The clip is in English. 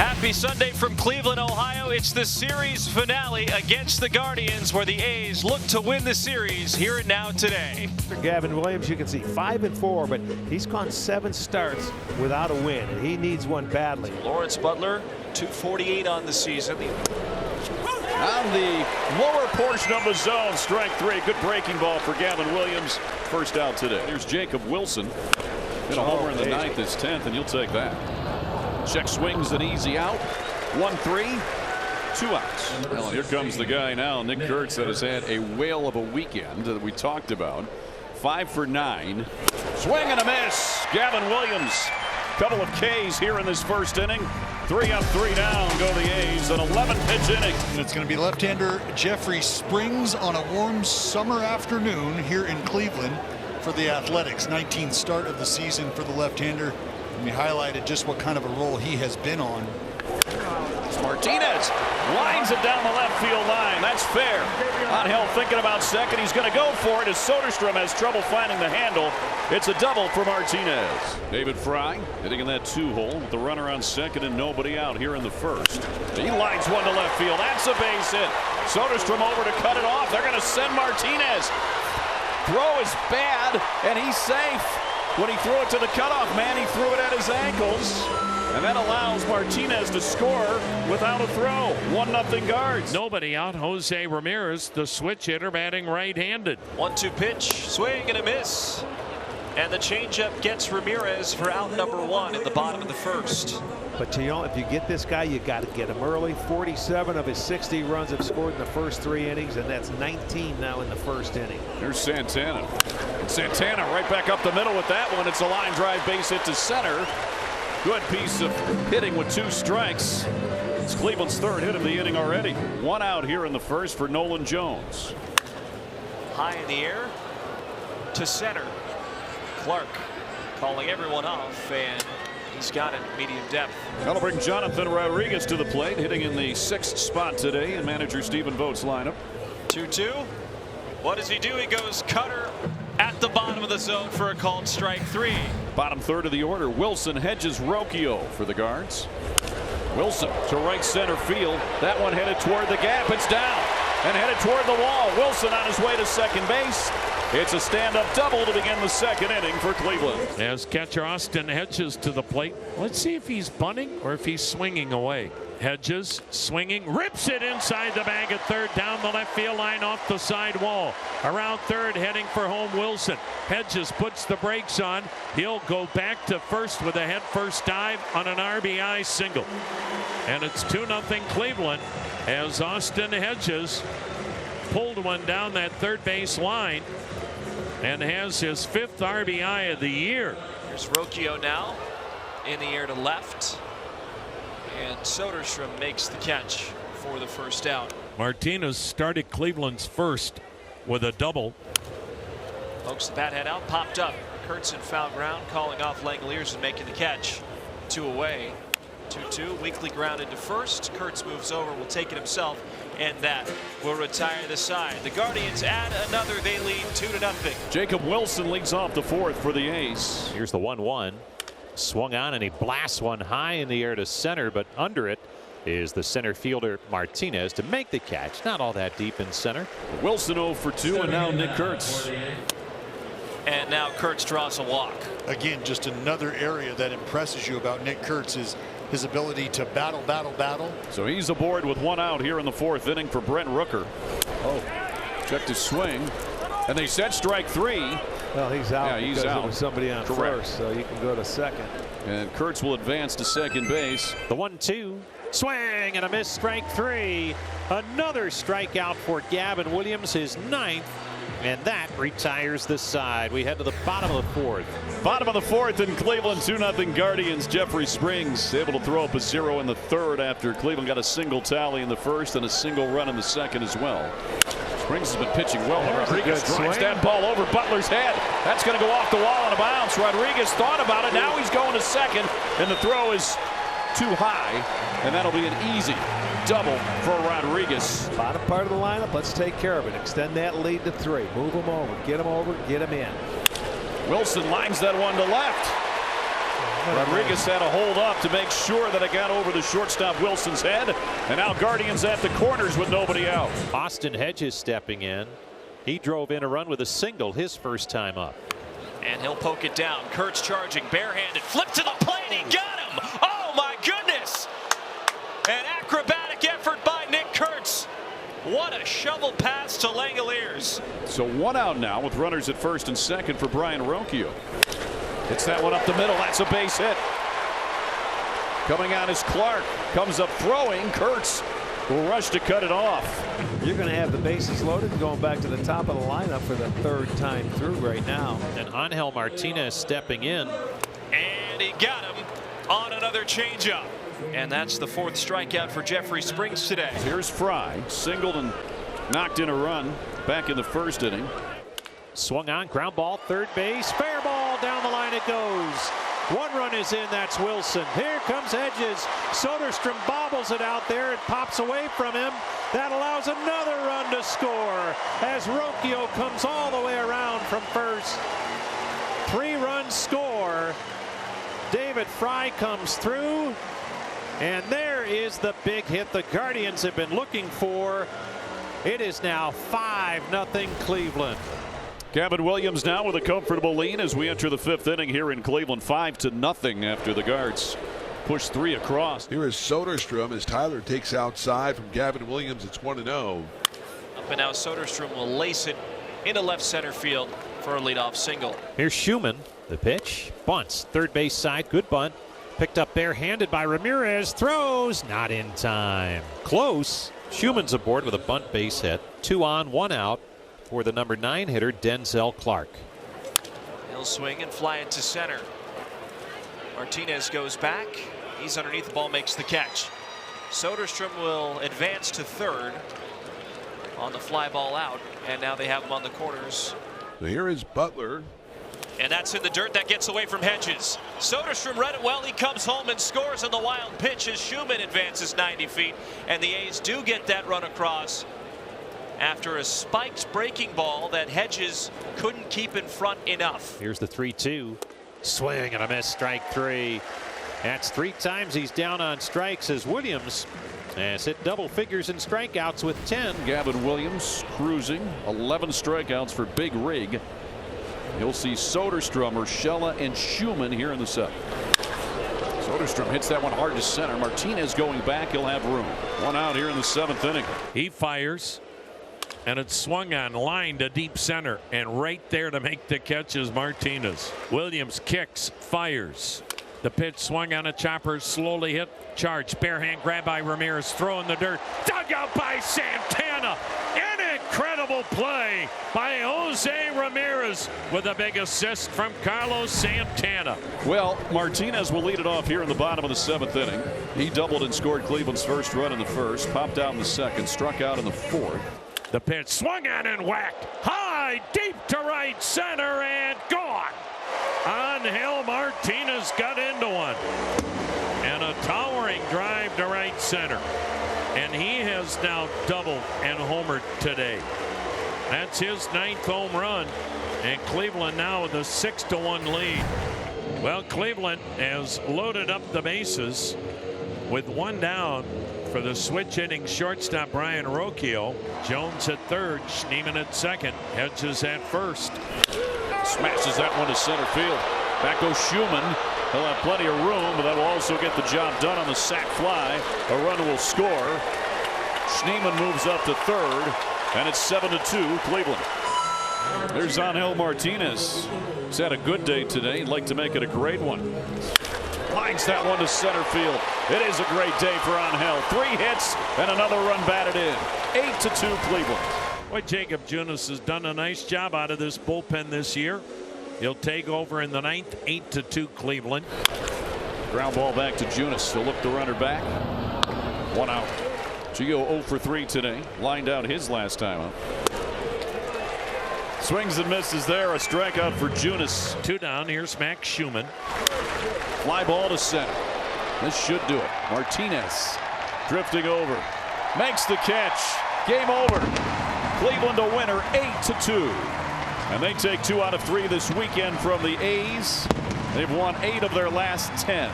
Happy Sunday from Cleveland, Ohio. It's the series finale against the Guardians, where the A's look to win the series here and now today. Gavin Williams, you can see 5-4, but he's gone 7 starts without a win, and he needs one badly. Lawrence Butler, 248 on the season. On the lower portion of the zone, strike 3. Good breaking ball for Gavin Williams. First out today. Here's Jacob Wilson. Hit a homer in the 9th, his 10th, and you'll take that. Check swings, an easy out. 1-3, 2 outs. Well, here comes the guy now, Nick Kurtz, that has had a whale of a weekend that we talked about. 5 for 9. Swing and a miss. Gavin Williams. Couple of Ks here in this first inning. 3 up, 3 down go the A's. An 11-pitch inning. It's going to be left-hander Jeffrey Springs on a warm summer afternoon here in Cleveland for the Athletics. 19th start of the season for the left-hander. We highlighted just what kind of a role he has been on. Martinez lines it down the left field line. That's fair. On Hill thinking about second. He's going to go for it as Soderstrom has trouble finding the handle. It's a double for Martinez. David Fry hitting in that 2-hole with the runner on second and nobody out here in the first. He lines one to left field. That's a base hit. Soderstrom over to cut it off. They're going to send Martinez. Throw is bad and he's safe. When he threw it to the cutoff man, he threw it at his ankles. And that allows Martinez to score without a throw. 1-0 Guards. Nobody out. Jose Ramirez, the switch hitter, batting right-handed. 1-2 pitch, swing and a miss. And the changeup gets Ramirez for out number 1 in the bottom of the first. But if you get this guy, you got to get him early. 47 of his 60 runs have scored in the first 3 innings, and that's 19 now in the first inning. Here's Santana. Santana right back up the middle with that one. It's a line drive base hit to center. Good piece of hitting with 2 strikes. It's Cleveland's 3rd hit of the inning already. 1 out here in the first for Nolan Jones. High in the air to center. Clark calling everyone off, and he's got it medium depth. That'll bring Jonathan Rodriguez to the plate, hitting in the 6th spot today in manager Stephen Vogt's lineup. 2-2. What does he do? He goes cutter at the bottom of the zone for a called strike 3. Bottom 3rd of the order. Wilson, Hedges, Rocchio for the Guards. Wilson to right center field. That one headed toward the gap. It's down and headed toward the wall. Wilson on his way to second base. It's a stand-up double to begin the 2nd inning for Cleveland. As catcher Austin Hedges to the plate. Let's see if he's bunting or if he's swinging away. Hedges swinging, rips it inside the bag at 3rd, down the left field line off the side wall. Around 3rd, heading for home Wilson. Hedges puts the brakes on. He'll go back to first with a head-first dive on an RBI single. And it's 2-0 Cleveland as Austin Hedges pulled one down that 3rd base line and has his 5th RBI of the year. Here's Rocchio now in the air to left. And Soderstrom makes the catch for the first out. Martinez started Cleveland's first with a double. Pokes the bat head out, popped up. Kurtz in foul ground, calling off Langeliers and making the catch. 2 away. 2-2. Weekly grounded to first. Kurtz moves over, will take it himself, and that will retire the side. The Guardians add another. They lead 2-0. Jacob Wilson leads off the 4th for the A's. Here's the 1-1. Swung on and he blasts one high in the air to center, but under it is the center fielder Martinez to make the catch. Not all that deep in center. Wilson 0 for 2, and now Nick Kurtz. And now Kurtz draws a walk. Again, just another area that impresses you about Nick Kurtz is his ability to battle. So he's aboard with 1 out here in the 4th inning for Brent Rooker. Oh, checked his swing, and they set strike 3. Well, he's out. Yeah, he's because out. There was somebody on first, so you can go to second. And Kurtz will advance to second base. The 1-2. Swing and a miss, strike 3. Another strikeout for Gavin Williams, his 9th. And that retires the side. We head to the bottom of the 4th. Bottom of the 4th in Cleveland, 2-0 Guardians. Jeffrey Springs able to throw up a 0 in the 3rd after Cleveland got a single tally in the 1st and a single run in the 2nd as well. Springs has been pitching well. Rodriguez drives that ball over Butler's head. That's going to go off the wall on a bounce. Rodriguez thought about it. Now he's going to second, and the throw is too high, and that'll be an easy double for Rodriguez. Bottom part of the lineup, let's take care of it. Extend that lead to 3. Move them over, get them in. Wilson lines that one to left. Rodriguez had to hold up to make sure that it got over the shortstop Wilson's head. And now Guardians at the corners with nobody out. Austin Hedges stepping in. He drove in a run with a single his first time up. And he'll poke it down. Kurtz charging, barehanded, flip to the plate. He got him. Oh my goodness! An acrobatic effort by Nick Kurtz. What a shovel pass to Langoliers. So 1 out now with runners at first and second for Brian Ronquillo. Hits that one up the middle. That's a base hit. Coming out is Clark. Comes up throwing. Kurtz will rush to cut it off. You're going to have the bases loaded going back to the top of the lineup for the 3rd time through right now. And Angel Martinez stepping in. And he got him on another changeup. And that's the 4th strikeout for Jeffrey Springs today. Here's Fry. Singled and knocked in a run back in the 1st inning. Swung on, ground ball, third base, fair ball, down the line it goes. 1 run is in, that's Wilson. Here comes Hedges. Soderstrom bobbles it out there. It pops away from him. That allows another run to score as Ronquillo comes all the way around from first. 3-run score. David Fry comes through. And there is the big hit the Guardians have been looking for. It is now 5-0 Cleveland. Gavin Williams now with a comfortable lead as we enter the 5th inning here in Cleveland. 5-0 after the Guards push 3 across. Here is Soderstrom as Tyler takes outside from Gavin Williams. It's 1-0. Up and now Soderstrom will lace it into left center field for a leadoff single. Here's Schumann. The pitch. Bunts. Third base side. Good bunt. Picked up barehanded by Ramirez. Throws. Not in time. Close. Schumann's aboard with a bunt base hit. 2 on, 1 out for the number 9 hitter, Denzel Clark. He'll swing and fly it to center. Martinez goes back. He's underneath the ball, makes the catch. Soderstrom will advance to 3rd on the fly ball out. And now they have him on the corners. So here is Butler. And that's in the dirt. That gets away from Hedges. Soderstrom read it well. He comes home and scores on the wild pitch as Schumann advances 90 feet. And the A's do get that run across after a spiked breaking ball that Hedges couldn't keep in front enough. Here's the 3-2. Swing and a miss, strike 3. That's 3 times he's down on strikes as Williams has hit double figures in strikeouts with 10. Gavin Williams cruising 11 strikeouts for Big Rig. You'll see Soderstrom, Urshela, and Schumann here in the 7th. Soderstrom hits that one hard to center. Martinez going back. He'll have room. 1 out here in the 7th inning. He fires. And it's swung on, line to deep center, and right there to make the catch is Martinez. Williams kicks, fires. The pitch swung on a chopper, slowly hit, charge, bare hand grab by Ramirez, throw in the dirt, dug out by Santana. An incredible play by Jose Ramirez with a big assist from Carlos Santana. Well, Martinez will lead it off here in the bottom of the 7th inning. He doubled and scored Cleveland's first run in the 1st, popped out in the 2nd, struck out in the 4th. The pitch swung on and whacked high, deep to right center, and gone. Angel Martinez got into one. And a towering drive to right center. And he has now doubled and homered today. That's his 9th home run. And Cleveland now with a 6-1 lead. Well, Cleveland has loaded up the bases with 1 down for the switch hitting shortstop Brian Ronquillo. Jones at 3rd, Schneemann at 2nd, Hedges at 1st. Smashes that one to center field. Back goes Schumann. He'll have plenty of room, but that will also get the job done on the sac fly. A run will score. Schneemann moves up to 3rd, and it's 7-2 Cleveland. There's Angel Martinez. He's had a good day today. He'd like to make it a great one. Lines that one to center field. It is a great day for Angel. 3 hits and another run batted in. 8-2 Cleveland. Boy, Jacob Junis has done a nice job out of this bullpen this year. He'll take over in the 9th. 8-2 Cleveland. Ground ball back to Junis. He'll look the runner back. 1 out. Gio 0 for 3 today. Lined out his last time up. Swings and misses there. A strikeout for Junis. 2 down. Here's Max Schumann. Fly ball to center. This should do it. Martinez drifting over. Makes the catch. Game over. Cleveland a winner 8-2. And they take 2 out of 3 this weekend from the A's. They've won 8 of their last 10.